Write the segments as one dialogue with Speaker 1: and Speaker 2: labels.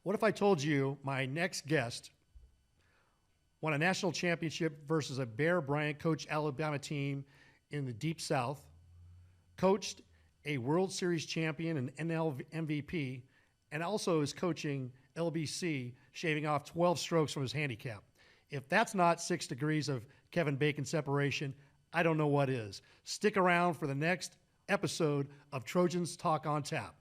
Speaker 1: What if I told you my next guest won a national championship versus a Bear Bryant coach Alabama team in the Deep South, coached a World Series champion and NL MVP, and also is coaching LBC, shaving off 12 strokes from his handicap? If that's not 6 degrees of Kevin Bacon separation, I don't know what is. Stick around for the next episode of Trojans Talk on Tap.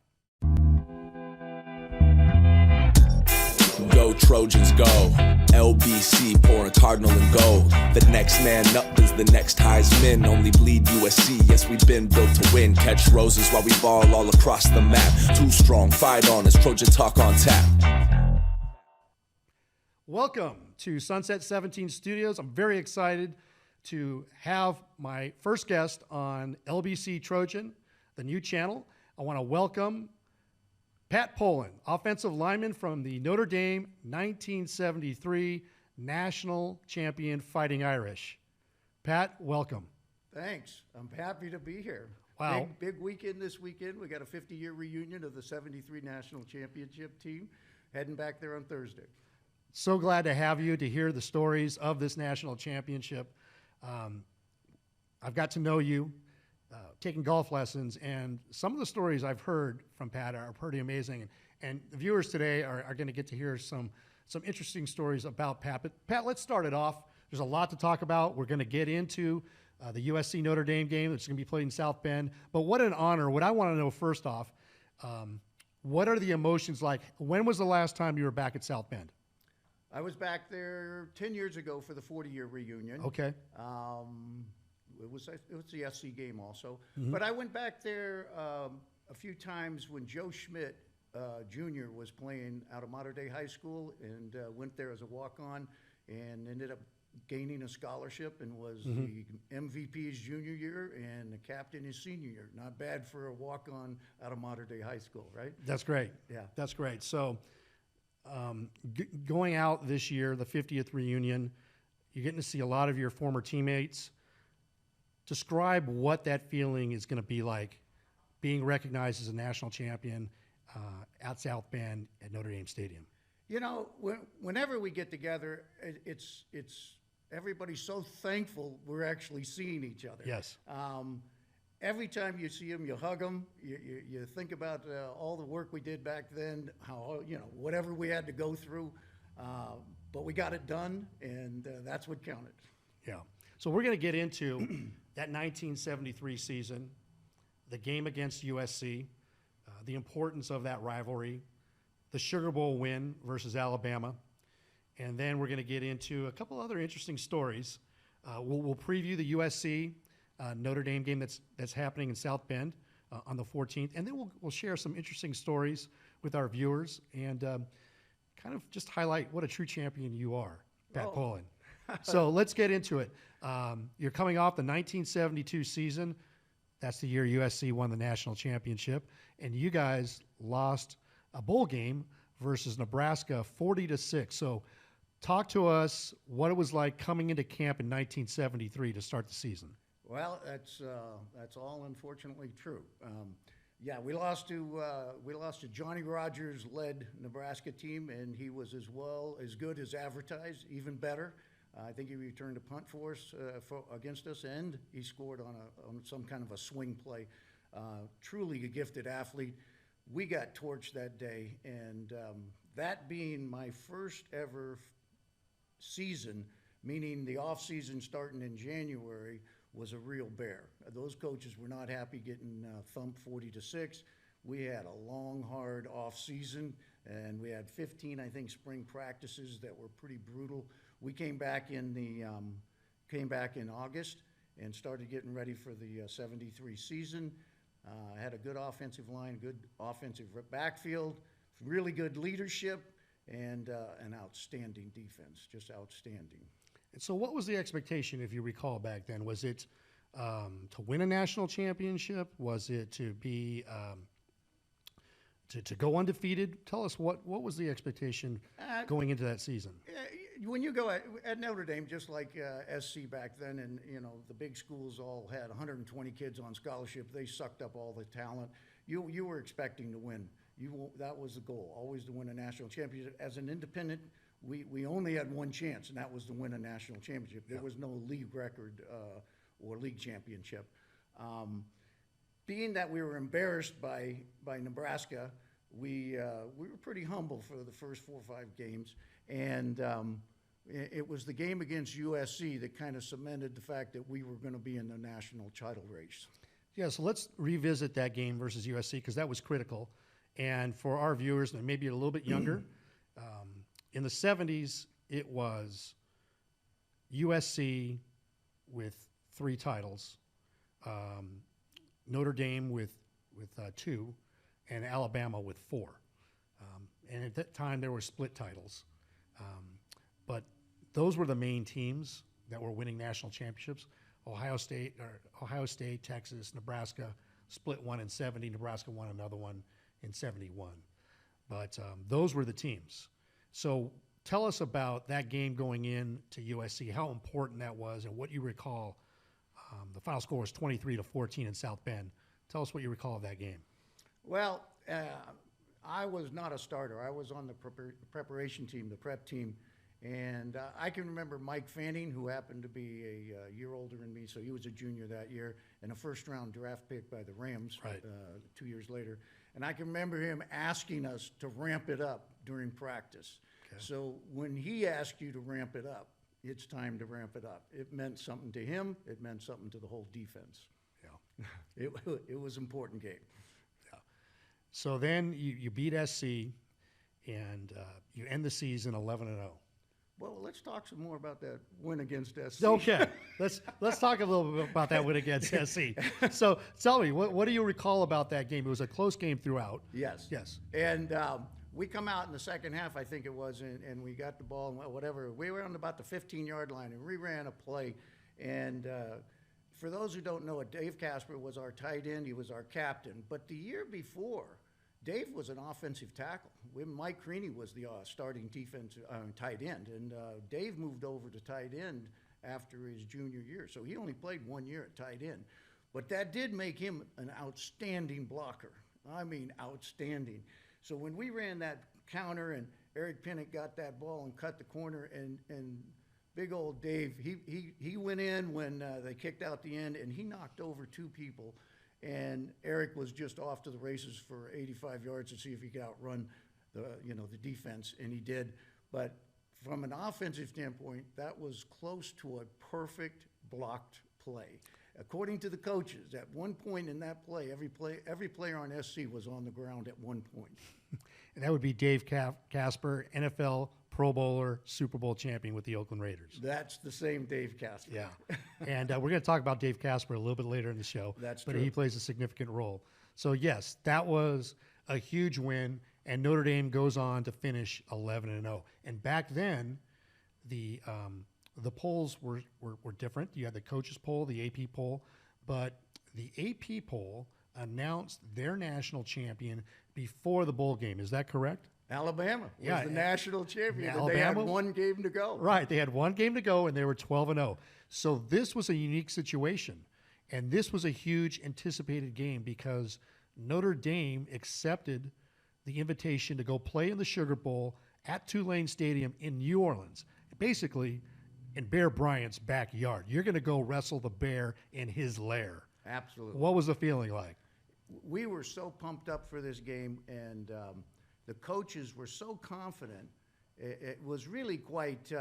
Speaker 2: Go Trojans go, LBC pouring cardinal and gold. The next man up is the next Heisman. Only bleed USC, yes we've been built to win. Catch roses while we ball all across the map. Too strong, fight on as Trojan Talk on Tap.
Speaker 1: Welcome to Sunset 17 Studios. I'm very excited to have my first guest on LBC Trojan, the new channel. I want to welcome Pat Pohlen, offensive lineman from the Notre Dame 1973 national champion Fighting Irish. Pat, welcome.
Speaker 3: Thanks. I'm happy to be here.
Speaker 1: Wow.
Speaker 3: Big weekend this weekend. We got a 50-year reunion of the 73 national championship team heading back there on Thursday.
Speaker 1: So glad to have you to hear the stories of this national championship. I've got to know you, taking golf lessons, and some of the stories I've heard from Pat are pretty amazing. And the viewers today are going to get to hear some interesting stories about Pat. But Pat, let's start it off. There's a lot to talk about. We're going to get into the USC Notre Dame game that's going to be played in South Bend. But what an honor. What I want to know first off, what are the emotions like? When was the last time you were back at South Bend?
Speaker 3: I was back there 10 years ago for the 40-year reunion.
Speaker 1: Okay.
Speaker 3: It was the SC game also.
Speaker 1: Mm-hmm.
Speaker 3: But I went back there a few times when Joe Schmidt Jr. was playing out of Mater Dei High School, and went there as a walk-on and ended up gaining a scholarship and was the MVP his junior year and the captain his senior year. Not bad for a walk-on out of Mater Dei High School, right?
Speaker 1: That's great.
Speaker 3: Yeah.
Speaker 1: That's great. So going out this year, the 50th reunion, you're getting to see a lot of your former teammates. Describe what that feeling is going to be like, being recognized as a national champion at South Bend at Notre Dame Stadium.
Speaker 3: You know, whenever we get together, it's everybody's so thankful we're actually seeing each other.
Speaker 1: Yes.
Speaker 3: Every time you see them, you hug them. You think about all the work we did back then, how, whatever we had to go through, but we got it done, and that's what counted.
Speaker 1: Yeah. So we're going to get into that 1973 season, the game against USC, the importance of that rivalry, the Sugar Bowl win versus Alabama, and then we're going to get into a couple other interesting stories. We'll preview the USC Notre Dame game that's happening in South Bend on the 14th, and then we'll share some interesting stories with our viewers and kind of just highlight what a true champion you are, Pat Pohlen. So let's get into it. You're coming off the 1972 season. That's the year USC won the national championship, and you guys lost a bowl game versus Nebraska 40-6. So talk to us what it was like coming into camp in 1973 to start the season.
Speaker 3: Well, that's all unfortunately true. We lost to Johnny Rogers led Nebraska team, and he was as good as advertised, even better. I think he returned a punt for us against us, and he scored on some kind of a swing play. Truly a gifted athlete. We got torched that day, and that being my first ever season, meaning the off season starting in January, was a real bear. Those coaches were not happy getting thumped 40-6. We had a long, hard off season, and we had 15, I think, spring practices that were pretty brutal. We came back in August and started getting ready for the 73 season. Had a good offensive line, good offensive backfield, really good leadership, and an outstanding defense, just outstanding.
Speaker 1: And so what was the expectation, if you recall back then? Was it to win a national championship? Was it to be to go undefeated? Tell us what was the expectation going into that season?
Speaker 3: When you go at Notre Dame, just like SC back then, and the big schools all had 120 kids on scholarship, they sucked up all the talent. You were expecting to win. that was the goal, always to win a national championship. As an independent, we only had one chance, and that was to win a national championship. There was no league record or league championship. Being that we were embarrassed by Nebraska, we were pretty humble for the first 4 or 5 games, and it was the game against USC that kind of cemented the fact that we were going to be in the national title race.
Speaker 1: Yeah, so let's revisit that game versus USC because that was critical. And for our viewers, and maybe a little bit younger, in the 70s, it was USC with 3 titles, Notre Dame with 2, and Alabama with 4. And at that time, there were split titles. But those were the main teams that were winning national championships. Ohio State, Texas, Nebraska split one in 70. Nebraska won another one in 71. But those were the teams. So tell us about that game going in to USC, how important that was, and what you recall. The final score was 23-14 in South Bend. Tell us what you recall of that game.
Speaker 3: Well, I was not a starter. I was on the preparation team, the prep team. And I can remember Mike Fanning, who happened to be a year older than me, so he was a junior that year, and a first-round draft pick by the Rams 2 years later. And I can remember him asking us to ramp it up during practice. Okay. So when he asked you to ramp it up, it's time to ramp it up. It meant something to him. It meant something to the whole defense. Yeah. It was an important game.
Speaker 1: Yeah. So then you beat SC, and you end the season 11-0.
Speaker 3: Well, let's talk some more about that win against SC.
Speaker 1: Okay, let's talk a little bit about that win against SC. So tell me, what do you recall about that game? It was a close game throughout.
Speaker 3: Yes.
Speaker 1: Yes.
Speaker 3: And we come out in the second half, I think it was, and we got the ball and whatever. We were on about the 15-yard line, and we ran a play. And for those who don't know it, Dave Casper was our tight end. He was our captain. But the year before, Dave was an offensive tackle. Mike Creaney was the starting tight end, and Dave moved over to tight end after his junior year. So he only played 1 year at tight end. But that did make him an outstanding blocker. I mean, outstanding. So when we ran that counter and Eric Pinnock got that ball and cut the corner, and big old Dave, he went in when they kicked out the end, and he knocked over 2 people. And Eric was just off to the races for 85 yards to see if he could outrun the defense, and he did. But from an offensive standpoint, that was close to a perfect blocked play. According to the coaches, at one point in that play, every player on SC was on the ground at one point.
Speaker 1: And that would be Dave Casper, NFL Pro Bowler, Super Bowl champion with the Oakland Raiders.
Speaker 3: That's the same Dave Casper.
Speaker 1: Yeah. And we're going to talk about Dave Casper a little bit later in the show.
Speaker 3: That's
Speaker 1: but
Speaker 3: true.
Speaker 1: He plays a significant role. So, yes, that was a huge win, and Notre Dame goes on to finish 11-0. And back then, the polls were different. You had the coaches poll, the AP poll, but the AP poll announced their national champion before the bowl game. Is that correct?
Speaker 3: Alabama was the national champion, and they had one game to go.
Speaker 1: Right, they had one game to go, and they were 12-0. So this was a unique situation, and this was a huge anticipated game because Notre Dame accepted the invitation to go play in the Sugar Bowl at Tulane Stadium in New Orleans, basically in Bear Bryant's backyard. You're going to go wrestle the bear in his lair.
Speaker 3: Absolutely.
Speaker 1: What was the feeling like?
Speaker 3: We were so pumped up for this game, and the coaches were so confident. It was really quite.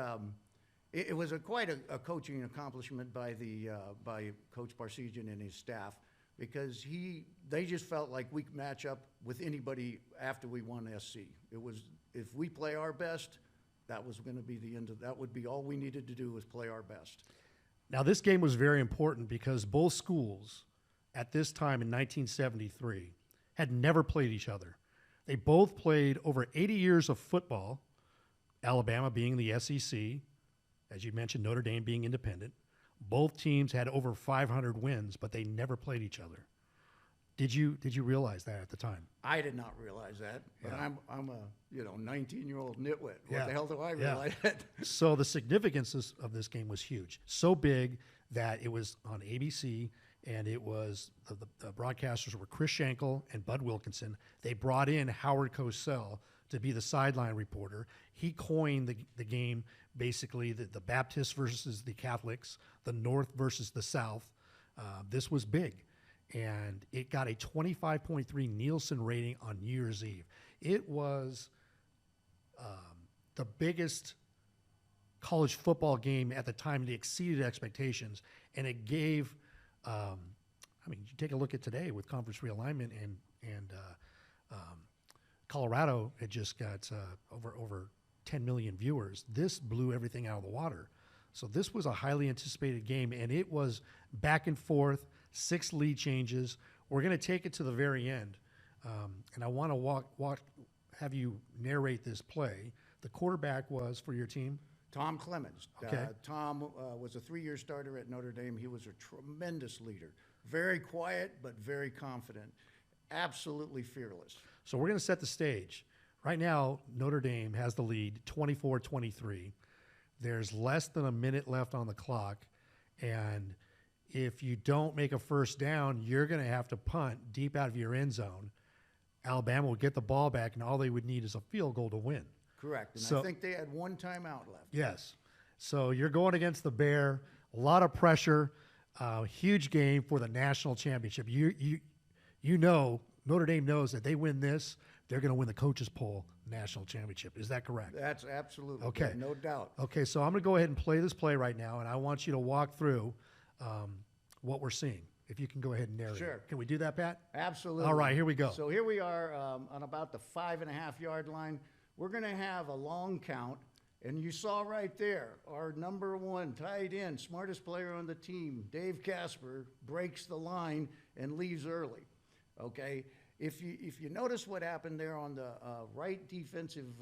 Speaker 3: It was quite a coaching accomplishment by Coach Barsegian and his staff, because they just felt like we could match up with anybody after we won SC. It was, if we play our best, that was going to be the end of that. Would be all we needed to do was play our best.
Speaker 1: Now this game was very important because both schools at this time in 1973 had never played each other. They both played over 80 years of football, Alabama being the SEC, as you mentioned, Notre Dame being independent. Both teams had over 500 wins, but they never played each other. Did you realize that at the time?
Speaker 3: I did not realize that. But
Speaker 1: Yeah.
Speaker 3: I'm a 19-year-old nitwit.
Speaker 1: Yeah.
Speaker 3: What the hell do I realize?
Speaker 1: So the significance of this game was huge. So big that it was on ABC, and it was the broadcasters were Chris Schenkel and Bud Wilkinson. They brought in Howard Cosell to be the sideline reporter. He coined the game, basically the Baptists versus the Catholics, the North versus the South. This was big, and it got a 25.3 Nielsen rating on New Year's Eve. It was the biggest college football game at the time. It exceeded expectations, and it gave, you take a look at today with conference realignment and Colorado had just got over 10 million viewers. This blew everything out of the water. So this was a highly anticipated game, and it was back and forth, 6 lead changes. We're going to take it to the very end, and I want to have you narrate this play. The quarterback was for your team?
Speaker 3: Tom Clemens.
Speaker 1: Okay.
Speaker 3: Tom was a 3-year starter at Notre Dame. He was a tremendous leader. Very quiet, but very confident. Absolutely fearless.
Speaker 1: So we're going to set the stage. Right now, Notre Dame has the lead, 24-23. There's less than a minute left on the clock, and if you don't make a first down, you're going to have to punt deep out of your end zone. Alabama will get the ball back, and all they would need is a field goal to win.
Speaker 3: Correct. And
Speaker 1: So-
Speaker 3: I think they had 1 timeout left.
Speaker 1: Yes. So you're going against the Bear, a lot of pressure, huge game for the national championship. You know, Notre Dame knows that they win this, they're going to win the coaches poll national championship. Is that correct?
Speaker 3: That's absolutely
Speaker 1: Okay.
Speaker 3: no doubt.
Speaker 1: Okay, so I'm going to go ahead and play this play right now, and I want you to walk through what we're seeing. If you can go ahead and narrate.
Speaker 3: Sure.
Speaker 1: Can we do that, Pat?
Speaker 3: Absolutely.
Speaker 1: All right, here we go.
Speaker 3: So here we are on about the 5.5-yard line. We're going to have a long count, and you saw right there our number 1 tight end, smartest player on the team, Dave Casper, breaks the line and leaves early. Okay, if you notice what happened there on the right defensive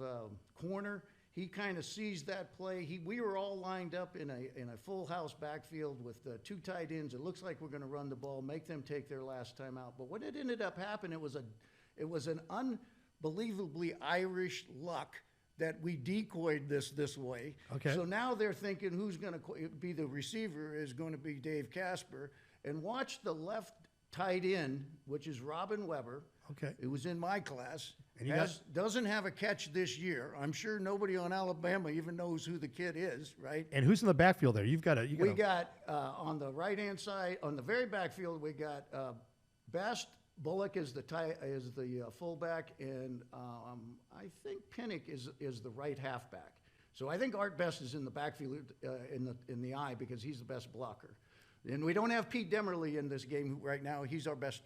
Speaker 3: corner, he kind of sees that play. We were all lined up in a full house backfield with 2 tight ends. It looks like we're going to run the ball, make them take their last time out. But what it ended up happening, it was an unbelievably Irish luck that we decoyed this way.
Speaker 1: Okay.
Speaker 3: So now they're thinking who's going to be the receiver is going to be Dave Casper. And watch the left tight end, which is Robin Weber.
Speaker 1: Okay.
Speaker 3: It was in my class.
Speaker 1: And you
Speaker 3: Doesn't have a catch this year. I'm sure nobody on Alabama even knows who the kid is, right?
Speaker 1: And who's in the backfield there? We got
Speaker 3: On the right-hand side, on the very backfield, we got Best. Bullock is the fullback, and I think Pinnock is the right halfback. So I think Art Best is in the backfield in the eye because he's the best blocker. And we don't have Pete Demerly in this game right now. He's our best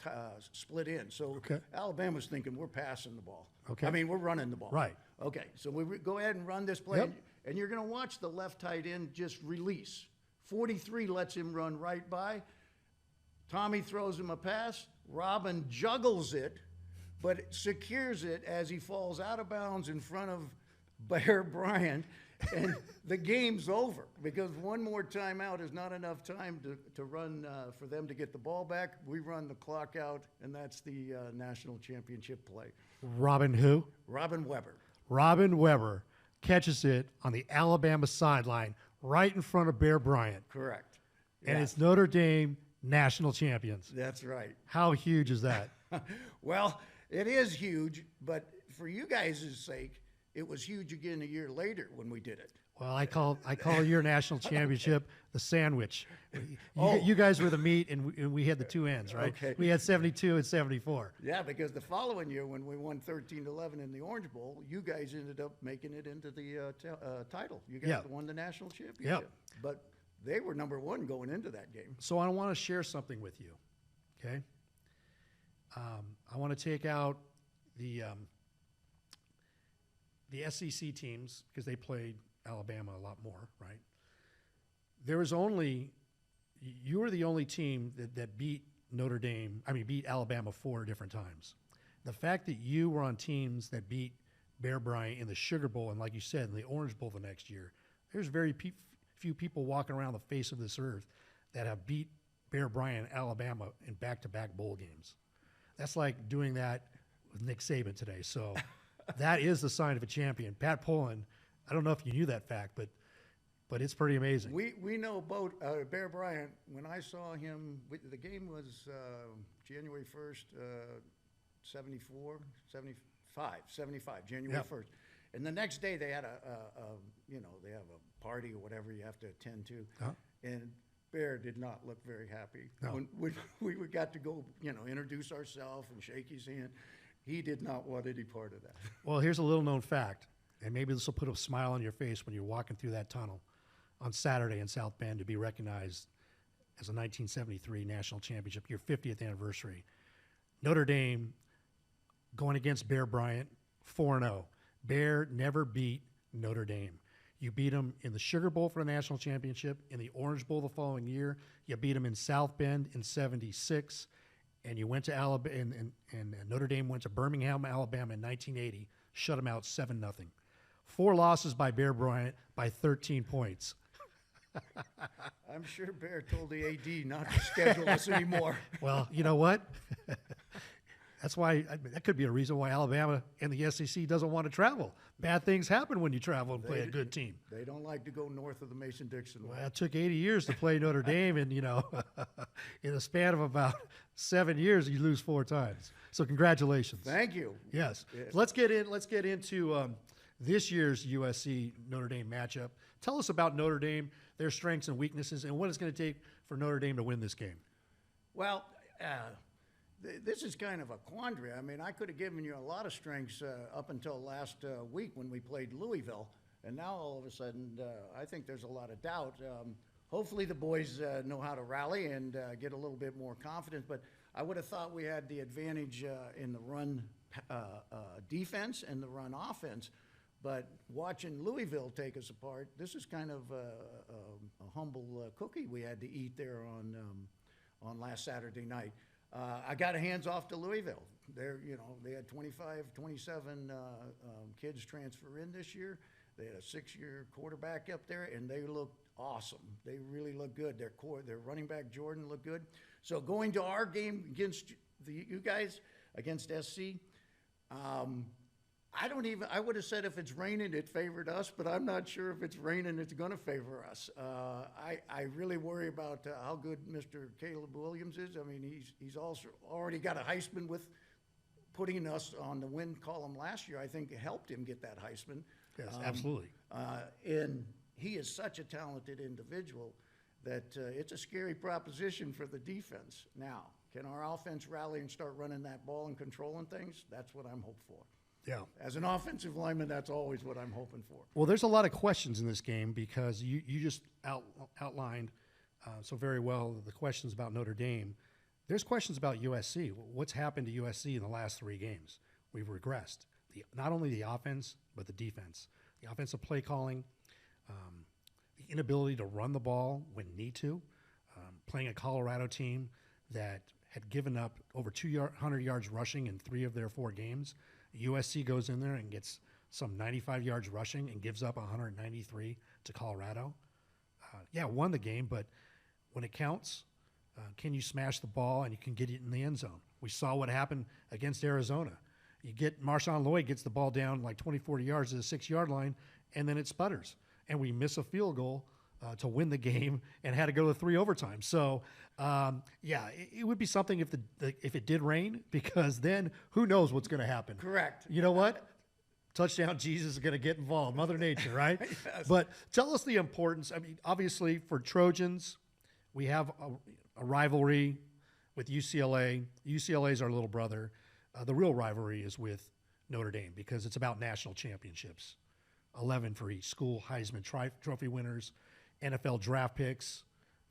Speaker 3: split end. So
Speaker 1: Okay.
Speaker 3: Alabama's thinking we're passing the ball.
Speaker 1: Okay.
Speaker 3: I mean, we're running the ball.
Speaker 1: Right.
Speaker 3: Okay, so we go ahead and run this play,
Speaker 1: Yep.
Speaker 3: and you're going to watch the left tight end just release. 43 lets him run right by. Tommy throws him a pass. Robin juggles it, but secures it as he falls out of bounds in front of Bear Bryant. And the game's over because one more timeout is not enough time to run for them to get the ball back. We run the clock out, and that's the national championship play.
Speaker 1: Robin who?
Speaker 3: Robin Weber.
Speaker 1: Robin Weber catches it on the Alabama sideline right in front of Bear Bryant.
Speaker 3: Correct.
Speaker 1: And
Speaker 3: Yeah,
Speaker 1: it's Notre Dame national champions.
Speaker 3: that's right.
Speaker 1: How huge is that?
Speaker 3: Well, it is huge, but for you guys' sake, it was huge again a year later when we did it.
Speaker 1: Well, I call your national championship the sandwich.
Speaker 3: Oh.
Speaker 1: You guys were the meat, and we had the two ends, right?
Speaker 3: Okay.
Speaker 1: We had 72 and 74.
Speaker 3: Yeah, because the following year when we won 13-11 in the Orange Bowl, you guys ended up making it into the title. You guys
Speaker 1: Yeah.
Speaker 3: won the national championship. But they were number 1 going into that game.
Speaker 1: So I want to share something with you, okay? I want to take out the SEC teams because they played Alabama a lot more, right? You were the only team that beat beat Alabama 4 different times. The fact that you were on teams that beat Bear Bryant in the Sugar Bowl and, like you said, in the Orange Bowl the next year, there's very few people walking around the face of this earth that have beat Bear Bryant and Alabama in back-to-back bowl games. That's like doing that with Nick Saban today. So that is the sign of a champion. Pat Pohlen, I don't know if you knew that fact, but but it's pretty amazing.
Speaker 3: We know both Bear Bryant. When I saw him, the game was January 1st, 75, January
Speaker 1: Yep.
Speaker 3: 1st. And the next day they had they have a party or whatever you have to attend to.
Speaker 1: Uh-huh.
Speaker 3: And Bear did not look very happy.
Speaker 1: No.
Speaker 3: When we got to go, introduce ourselves and shake his hand, he did not want any part of that.
Speaker 1: Well, here's a little known fact, and maybe this will put a smile on your face when you're walking through that tunnel on Saturday in South Bend to be recognized as a 1973 national championship, your 50th anniversary. Notre Dame going against Bear Bryant, 4-0. Bear never beat Notre Dame. You beat them in the Sugar Bowl for the national championship, in the Orange Bowl the following year. You beat them in South Bend in 76, and you went to Alabama, and Notre Dame went to Birmingham, Alabama in 1980, shut them out 7-0. 4 losses by Bear Bryant by 13 points.
Speaker 3: I'm sure Bear told the AD not to schedule us anymore.
Speaker 1: Well, you know what? That's why that could be a reason why Alabama and the SEC doesn't want to travel. Bad things happen when you travel and play a good team.
Speaker 3: They don't like to go north of the Mason-Dixon line.
Speaker 1: Well, it took 80 years to play Notre Dame, and in a span of about 7 years, you lose 4 times. So congratulations.
Speaker 3: Thank you.
Speaker 1: Yes. Let's get into this year's USC Notre Dame matchup. Tell us about Notre Dame, their strengths and weaknesses, and what it's going to take for Notre Dame to win this game.
Speaker 3: Well, this is kind of a quandary. I mean, I could have given you a lot of strengths up until last week when we played Louisville, and now all of a sudden, I think there's a lot of doubt. Hopefully the boys know how to rally and get a little bit more confidence, but I would have thought we had the advantage in the run defense and the run offense. But watching Louisville take us apart, this is kind of a humble cookie we had to eat there on last Saturday night. I got hands off to Louisville. They had 25, 27 kids transfer in this year. They had a 6-year quarterback up there, and they looked awesome. They really look good. Their running back Jordan looked good. So going to our game against you guys against SC. I would have said if it's raining, it favored us, but I'm not sure if it's raining, it's going to favor us. I really worry about how good Mr. Caleb Williams is. I mean, he's also already got a Heisman with putting us on the win column last year. I think it helped him get that Heisman.
Speaker 1: Yes, absolutely.
Speaker 3: And he is such a talented individual that it's a scary proposition for the defense. Now, can our offense rally and start running that ball and controlling things? That's what I'm hoping for.
Speaker 1: Yeah.
Speaker 3: As an offensive lineman, that's always what I'm hoping for.
Speaker 1: Well, there's a lot of questions in this game because you just outlined so very well the questions about Notre Dame. There's questions about USC. What's happened to USC in the last 3 games? We've regressed. Not only the offense, but the defense. The offensive play calling, the inability to run the ball when need to, playing a Colorado team that had given up over 200 yards rushing in 3 of their 4 games. USC goes in there and gets some 95 yards rushing and gives up 193 to Colorado. Won the game, but when it counts, can you smash the ball and you can get it in the end zone? We saw what happened against Arizona. Marshawn Lloyd gets the ball down like 20, 40 yards to the 6-yard line, and then it sputters. And we miss a field goal to win the game and had to go to 3 overtime. So, it would be something if it did rain, because then who knows what's going to happen.
Speaker 3: Correct.
Speaker 1: You know what? Touchdown Jesus is going to get involved, Mother Nature, right?
Speaker 3: Yes.
Speaker 1: But tell us the importance. I mean, obviously for Trojans, we have a rivalry with UCLA. UCLA is our little brother. The real rivalry is with Notre Dame because it's about national championships. 11 for each school, Heisman Trophy winners, NFL draft picks,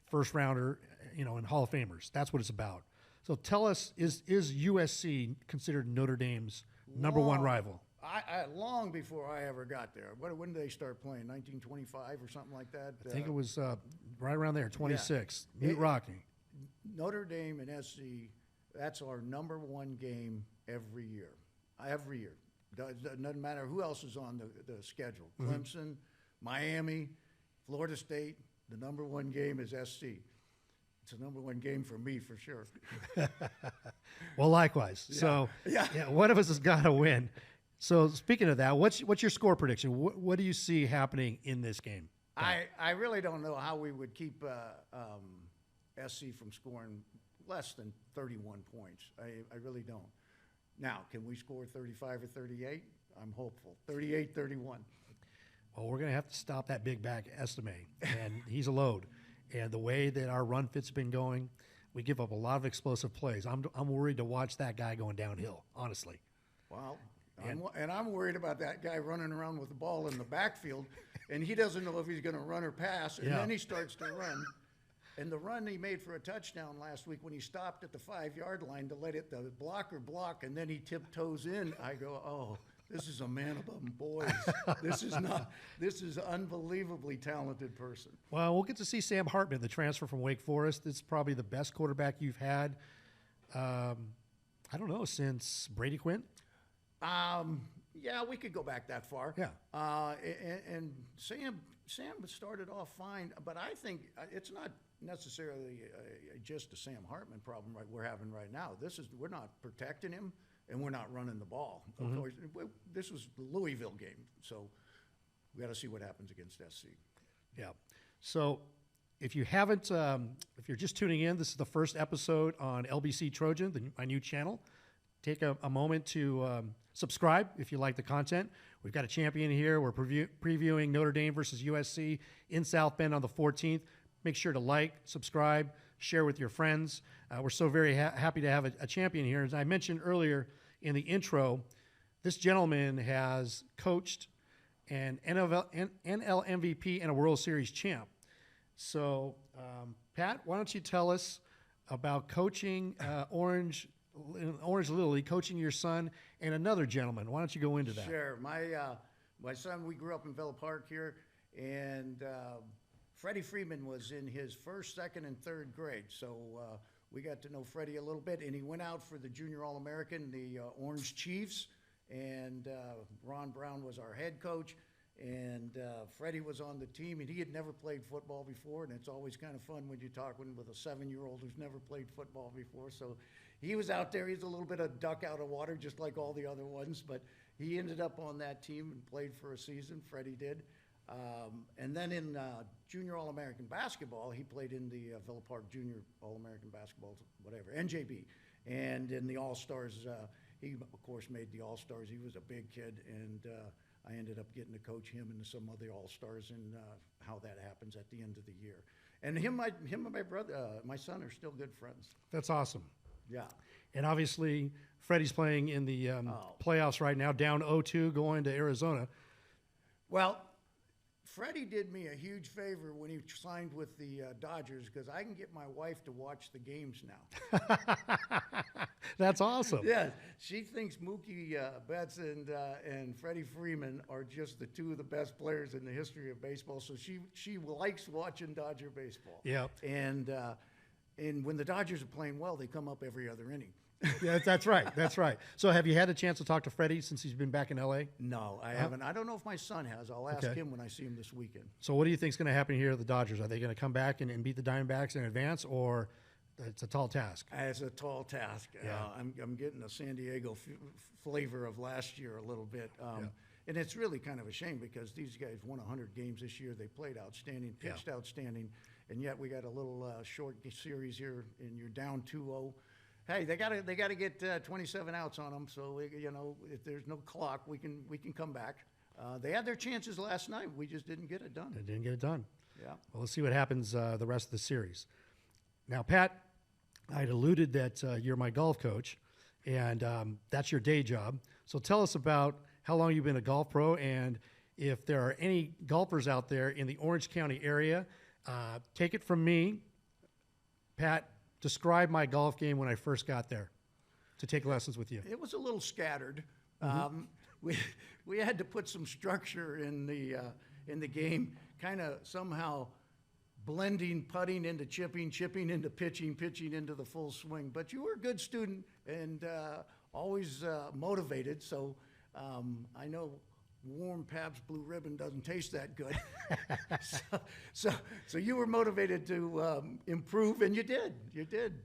Speaker 1: first rounder, and Hall of Famers. That's what it's about. So tell us, is USC considered Notre Dame's number 1 rival?
Speaker 3: Long before I ever got there. When did they start playing? 1925 or something like that?
Speaker 1: I think it was right around there, 26. Meet Rocky.
Speaker 3: Notre Dame and SC, that's our number 1 game every year. Every year. Doesn't matter who else is on the schedule. Clemson, Miami, Florida State, the number 1 game is SC. It's the number 1 game for me, for sure.
Speaker 1: Well, likewise.
Speaker 3: Yeah.
Speaker 1: So,
Speaker 3: Yeah.
Speaker 1: One of us has got to win. So, speaking of that, what's your score prediction? What do you see happening in this game?
Speaker 3: I really don't know how we would keep SC from scoring less than 31 points. I really don't. Now, can we score 35 or 38? I'm hopeful. 38, 31.
Speaker 1: Well, we're going to have to stop that big back Estime, and he's a load. And the way that our run fit's been going, we give up a lot of explosive plays. I'm worried to watch that guy going downhill, honestly.
Speaker 3: Wow. And I'm worried about that guy running around with the ball in the backfield, and he doesn't know if he's going to run or pass, and then he starts to run. And the run he made for a touchdown last week when he stopped at the 5-yard line to let the blocker block, and then he tiptoes in, I go, oh, this is a man among boys. This is unbelievably talented person.
Speaker 1: Well, we'll get to see Sam Hartman, the transfer from Wake Forest. It's probably the best quarterback you've had, I don't know, since Brady Quinn?
Speaker 3: Yeah, we could go back that far.
Speaker 1: Yeah.
Speaker 3: And Sam started off fine, but I think it's not necessarily just a Sam Hartman problem we're having right now. We're not protecting him, and we're not running the ball. Of course, this was the Louisville game, so we got to see what happens against SC.
Speaker 1: Yeah. So if you haven't, if you're just tuning in, this is the first episode on LBC Trojan, my new channel. Take a moment to subscribe if you like the content. We've got a champion here. We're previewing Notre Dame versus USC in South Bend on the 14th. Make sure to like, subscribe, share with your friends. We're so very happy to have a champion here. As I mentioned earlier in the intro, this gentleman has coached an NL MVP and a World Series champ. So, Pat, why don't you tell us about coaching Orange Little League, coaching your son and another gentleman. Why don't you go into that?
Speaker 3: Sure. My son, we grew up in Villa Park here, and Freddie Freeman was in his first, second, and third grade. So we got to know Freddie a little bit, and he went out for the Junior All-American, the Orange Chiefs, and Ron Brown was our head coach. And Freddie was on the team, and he had never played football before, and it's always kind of fun when you're talking with a 7-year-old who's never played football before. So he was out there. He's a little bit of duck out of water, just like all the other ones, but he ended up on that team and played for a season. Freddie did. And then in Junior All-American basketball, he played in the Villa Park Junior All-American basketball, whatever, NJB. And in the All-Stars, he, of course, made the All-Stars. He was a big kid, and I ended up getting to coach him and some other All-Stars, and how that happens at the end of the year. And him and my brother, my son, are still good friends.
Speaker 1: That's awesome.
Speaker 3: Yeah.
Speaker 1: And obviously, Freddie's playing in the playoffs right now, down 0-2, going to Arizona.
Speaker 3: Well, Freddie did me a huge favor when he signed with the Dodgers, because I can get my wife to watch the games now.
Speaker 1: That's awesome.
Speaker 3: Yeah, she thinks Mookie Betts and Freddie Freeman are just the two of the best players in the history of baseball. So she likes watching Dodger baseball.
Speaker 1: Yeah.
Speaker 3: And when the Dodgers are playing well, they come up every other inning.
Speaker 1: Yeah, that's right. That's right. So have you had a chance to talk to Freddie since he's been back in L.A.?
Speaker 3: No, I haven't. I don't know if my son has. I'll ask him when I see him this weekend.
Speaker 1: So what do you think is going to happen here at the Dodgers? Are they going to come back and beat the Diamondbacks in advance, or it's a tall task?
Speaker 3: It's a tall task.
Speaker 1: Yeah.
Speaker 3: I'm getting a San Diego flavor of last year a little bit. And it's really kind of a shame, because these guys won 100 games this year. They played outstanding, pitched outstanding, and yet we got a little short series here, and you're down 2-0. Hey, they gotta get 27 outs on them. So if there's no clock, we can come back. They had their chances last night. We just didn't get it done.
Speaker 1: They didn't get it done.
Speaker 3: Yeah.
Speaker 1: Well, let's see what happens the rest of the series. Now, Pat, I'd alluded that you're my golf coach, and that's your day job. So tell us about how long you've been a golf pro, and if there are any golfers out there in the Orange County area. Take it from me, Pat. Describe my golf game when I first got there to take lessons with you.
Speaker 3: It was a little scattered. We had to put some structure in the game, kind of somehow blending putting into chipping, chipping into pitching, pitching into the full swing. But you were a good student and always motivated. So I know warm Pabst Blue Ribbon doesn't taste that good. so you were motivated to improve, and you did. You did.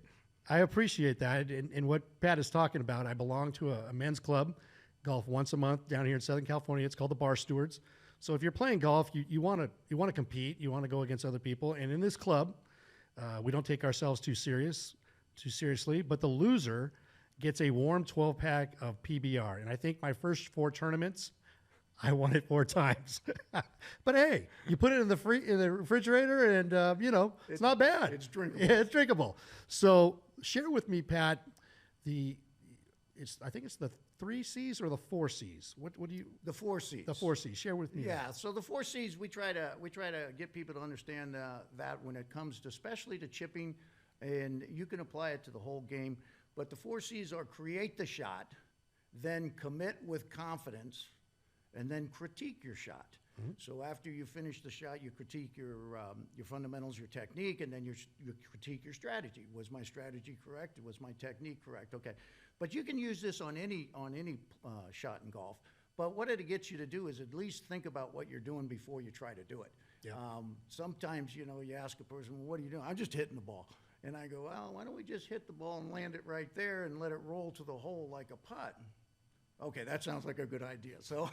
Speaker 1: I appreciate that. And what Pat is talking about, I belong to a men's club, golf once a month down here in Southern California. It's called the Bar Stewards. So if you're playing golf, you want to compete. You want to go against other people. And in this club, we don't take ourselves too seriously. But the loser gets a warm 12-pack of PBR. And I think my first 4 tournaments, I won it 4 times. But hey, you put it in the refrigerator, and it's not bad.
Speaker 3: It's drinkable.
Speaker 1: Yeah, it's drinkable. So share with me, Pat, I think it's the 3 C's or the 4 C's. What do you?
Speaker 3: The 4 C's.
Speaker 1: The 4 C's. Share with me.
Speaker 3: Yeah. So the 4 C's, we try to get people to understand that when it comes to, especially to chipping, and you can apply it to the whole game. But the 4 C's are: create the shot, then commit with confidence, and then critique your shot. Mm-hmm. So after you finish the shot, you critique your fundamentals, your technique, and then you critique your strategy. Was my strategy correct? Was my technique correct? Okay. But you can use this on any shot in golf. But what it gets you to do is at least think about what you're doing before you try to do it.
Speaker 1: Yeah.
Speaker 3: Sometimes, you ask a person, well, what are you doing? I'm just hitting the ball. And I go, well, why don't we just hit the ball and land it right there and let it roll to the hole like a putt? Okay, that sounds like a good idea. So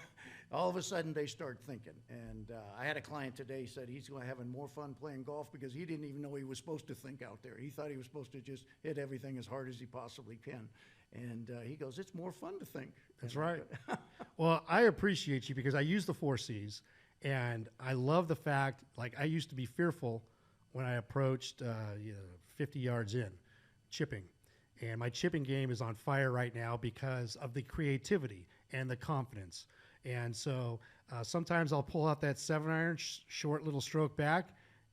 Speaker 3: all of a sudden they start thinking. And I had a client today said he's having more fun playing golf because he didn't even know he was supposed to think out there. He thought he was supposed to just hit everything as hard as he possibly can. And he goes, it's more fun to think.
Speaker 1: That's right. Well, I appreciate you because I use the 4 C's, and I love the fact, like, I used to be fearful when I approached 50 yards in, chipping. And my chipping game is on fire right now because of the creativity and the confidence. And so sometimes I'll pull out that 7-iron, short little stroke back,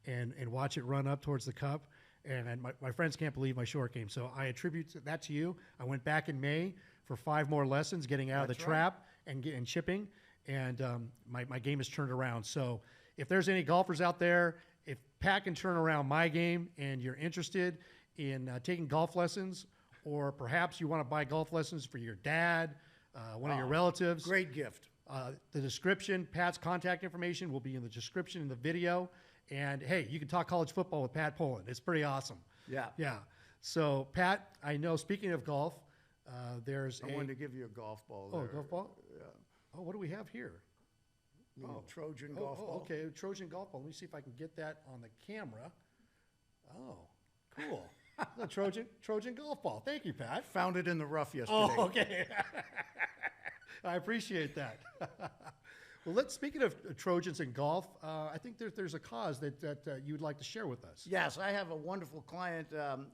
Speaker 1: and watch it run up towards the cup. And my friends can't believe my short game. So I attribute that to you. I went back in May for 5 more lessons, getting out of the trap and chipping. And my game has turned around. So if there's any golfers out there, if Pat can turn around my game and you're interested in taking golf lessons, or perhaps you want to buy golf lessons for your dad, one of your relatives.
Speaker 3: Great gift.
Speaker 1: The description, Pat's contact information will be in the description in the video. And hey, you can talk college football with Pat Pohlen. It's pretty awesome.
Speaker 3: Yeah.
Speaker 1: Yeah. So Pat, I know, speaking of golf, there's
Speaker 3: I wanted to give you a golf ball there.
Speaker 1: Oh, golf ball?
Speaker 3: Yeah.
Speaker 1: Oh, what do we have here?
Speaker 3: Trojan golf ball.
Speaker 1: Okay, Trojan golf ball. Let me see if I can get that on the camera. Oh, cool. The Trojan golf ball. Thank you, Pat.
Speaker 3: Found it in the rough yesterday.
Speaker 1: Oh, okay. I appreciate that. Well, speaking of Trojans and golf, I think there's a cause that you'd like to share with us.
Speaker 3: Yes, I have a wonderful client,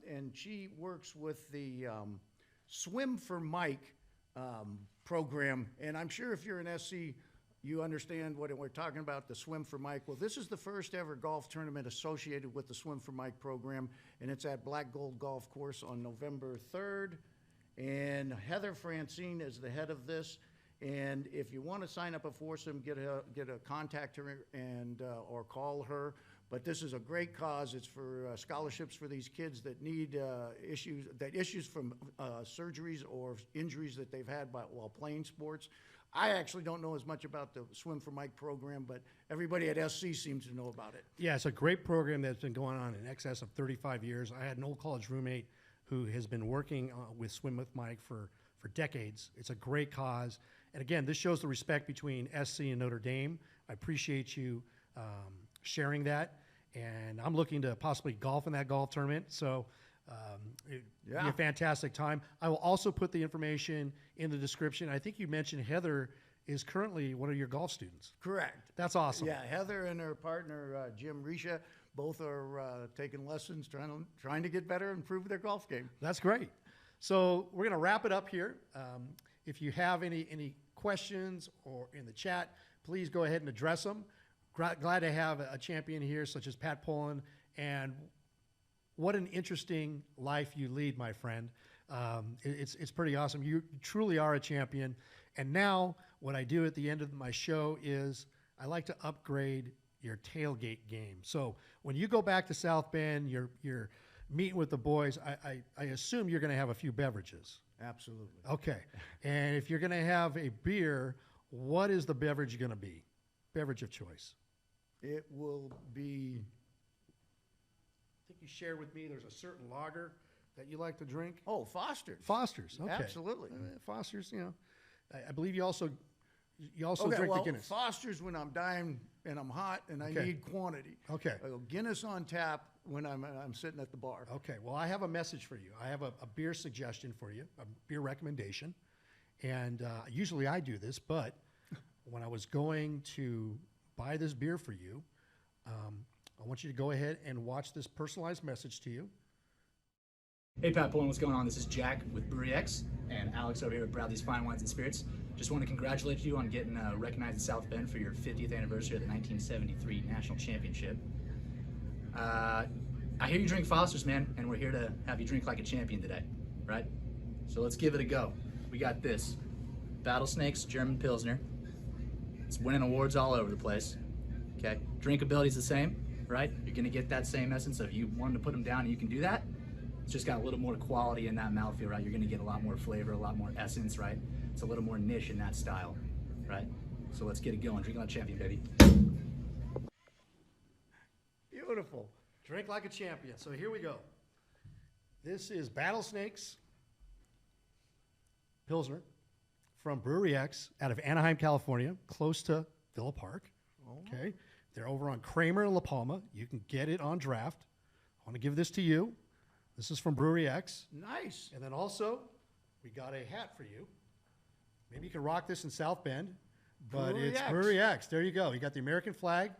Speaker 3: and she works with the Swim for Mike program. And I'm sure if you're an SC, you understand what we're talking about, the Swim for Mike. Well, this is the first ever golf tournament associated with the Swim for Mike program, and it's at Black Gold Golf Course on November 3rd. And Heather Francine is the head of this. And if you want to sign up a foursome, get a contact her and or call her. But this is a great cause. It's for scholarships for these kids that need issues from surgeries or injuries that they've had while playing sports. I actually don't know as much about the Swim for Mike program, but everybody at SC seems to know about it.
Speaker 1: Yeah, it's a great program that's been going on in excess of 35 years. I had an old college roommate who has been working with Swim with Mike for decades. It's a great cause. And again, this shows the respect between SC and Notre Dame. I appreciate you sharing that. And I'm looking to possibly golf in that golf tournament. So it'd be a fantastic time. I will also put the information in the description. I think you mentioned Heather is currently one of your golf students.
Speaker 3: Correct.
Speaker 1: That's awesome.
Speaker 3: Yeah, Heather and her partner, Jim Risha, both are taking lessons, trying to get better and improve their golf game.
Speaker 1: That's great. So we're going to wrap it up here. If you have any questions or in the chat, please go ahead and address them. Glad to have a champion here such as Pat Pohlen, and what an interesting life you lead, my friend. It's pretty awesome. You truly are a champion. And now what I do at the end of my show is I like to upgrade your tailgate game. So when you go back to South Bend, you're meeting with the boys, I assume you're going to have a few beverages.
Speaker 3: Absolutely.
Speaker 1: Okay. And if you're going to have a beer, what is the beverage going to be? Beverage of choice.
Speaker 3: It will be...
Speaker 1: I think you shared with me there's a certain lager that you like to drink.
Speaker 3: Oh, Foster's.
Speaker 1: Foster's, okay.
Speaker 3: Absolutely.
Speaker 1: Foster's, I believe you also
Speaker 3: Okay,
Speaker 1: drink
Speaker 3: well,
Speaker 1: the Guinness.
Speaker 3: Foster's when I'm dying and I'm hot and I
Speaker 1: Okay.
Speaker 3: need quantity.
Speaker 1: Okay.
Speaker 3: I go Guinness on tap when I'm sitting at the bar.
Speaker 1: Okay, well, I have a message for you. I have a beer suggestion for you, a beer recommendation. And usually I do this, but when I was going to buy this beer for you, I want you to go ahead and watch this personalized message to you.
Speaker 4: Hey Pat Pohlen, what's going on? This is Jack with Brewery X and Alex over here with Bradley's Fine Wines and Spirits. Just want to congratulate you on getting recognized in South Bend for your 50th anniversary of the 1973 National Championship. I hear you drink Foster's, man, and we're here to have you drink like a champion today, right? So let's give it a go. We got this Battlesnake's German Pilsner. It's winning awards all over the place. Okay, drinkability's the same, right? You're gonna get that same essence of you wanting to put them down, and you can do that. It's just got a little more quality in that mouthfeel, right? You're gonna get a lot more flavor, a lot more essence, right? It's a little more niche in that style, right? So let's get it going. Drink like a champion, baby.
Speaker 3: Beautiful.
Speaker 1: Drink like a champion. So here we go. This is Battlesnakes Pilsner from Brewery X out of Anaheim, California, close to Villa Park. Okay. They're over on Kramer and La Palma. You can get it on draft. I want to give this to you. This is from Brewery X.
Speaker 3: Nice.
Speaker 1: And then also, we got a hat for you. Maybe you can rock this in South Bend, but
Speaker 3: Brewery
Speaker 1: it's
Speaker 3: X.
Speaker 1: Brewery X. There you go. You got the American flag.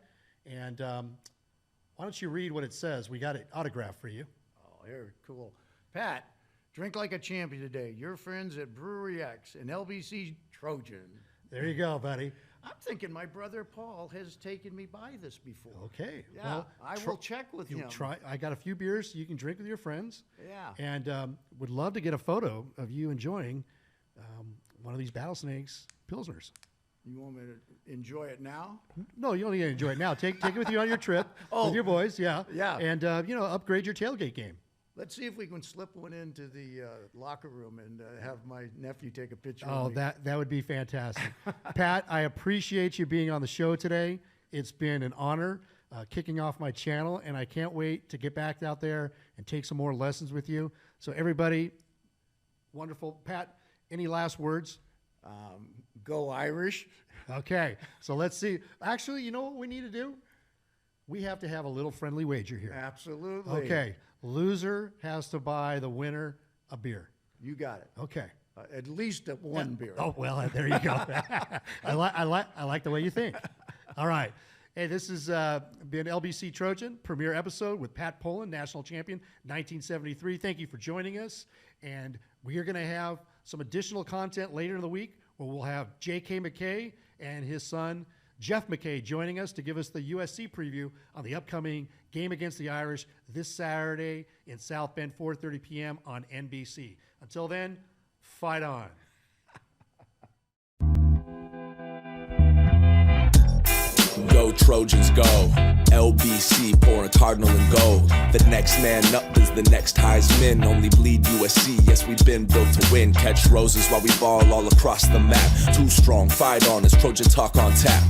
Speaker 1: And why don't you read what it says? We got it autographed for you.
Speaker 3: Oh, here, cool. Pat, drink like a champion today. Your friends at Brewery X and LBC Trojan.
Speaker 1: There you go, buddy.
Speaker 3: I'm thinking my brother Paul has taken me by this before.
Speaker 1: Okay.
Speaker 3: Yeah,
Speaker 1: Well,
Speaker 3: I will check with
Speaker 1: you
Speaker 3: him.
Speaker 1: try. I got a few beers you can drink with your friends.
Speaker 3: Yeah.
Speaker 1: And would love to get a photo of you enjoying one of these Battlesnakes Pilsners.
Speaker 3: You want me to enjoy it now?
Speaker 1: No, you don't need to enjoy it now. Take it with you on your trip with your boys. Yeah.
Speaker 3: Yeah.
Speaker 1: And, upgrade your tailgate game.
Speaker 3: Let's see if we can slip one into the locker room and have my nephew take a picture
Speaker 1: Oh,
Speaker 3: of me.
Speaker 1: that would be fantastic. Pat, I appreciate you being on the show today. It's been an honor kicking off my channel, and I can't wait to get back out there and take some more lessons with you. So everybody, wonderful. Pat, any last words?
Speaker 3: Go Irish.
Speaker 1: Okay, so let's see. Actually, you know what we need to do? We have to have a little friendly wager here.
Speaker 3: Absolutely.
Speaker 1: Okay, loser has to buy the winner a beer.
Speaker 3: You got it.
Speaker 1: Okay.
Speaker 3: At least one beer.
Speaker 1: Oh, well, there you go. I like the way you think. All right. Hey, this has been LBC Trojan, premiere episode with Pat Pohlen, national champion, 1973. Thank you for joining us. And we are going to have some additional content later in the week where we'll have J.K. McKay and his son, Jeff McKay, joining us to give us the USC preview on the upcoming game against the Irish this Saturday in South Bend, 4:30 p.m. on NBC. Until then, fight on.
Speaker 2: Go Trojans go, LBC pouring cardinal and gold. The next man up is the next Heisman. Only bleed USC, yes we've been built to win. Catch roses while we ball all across the map. Too strong, fight on, it's Trojan talk on tap.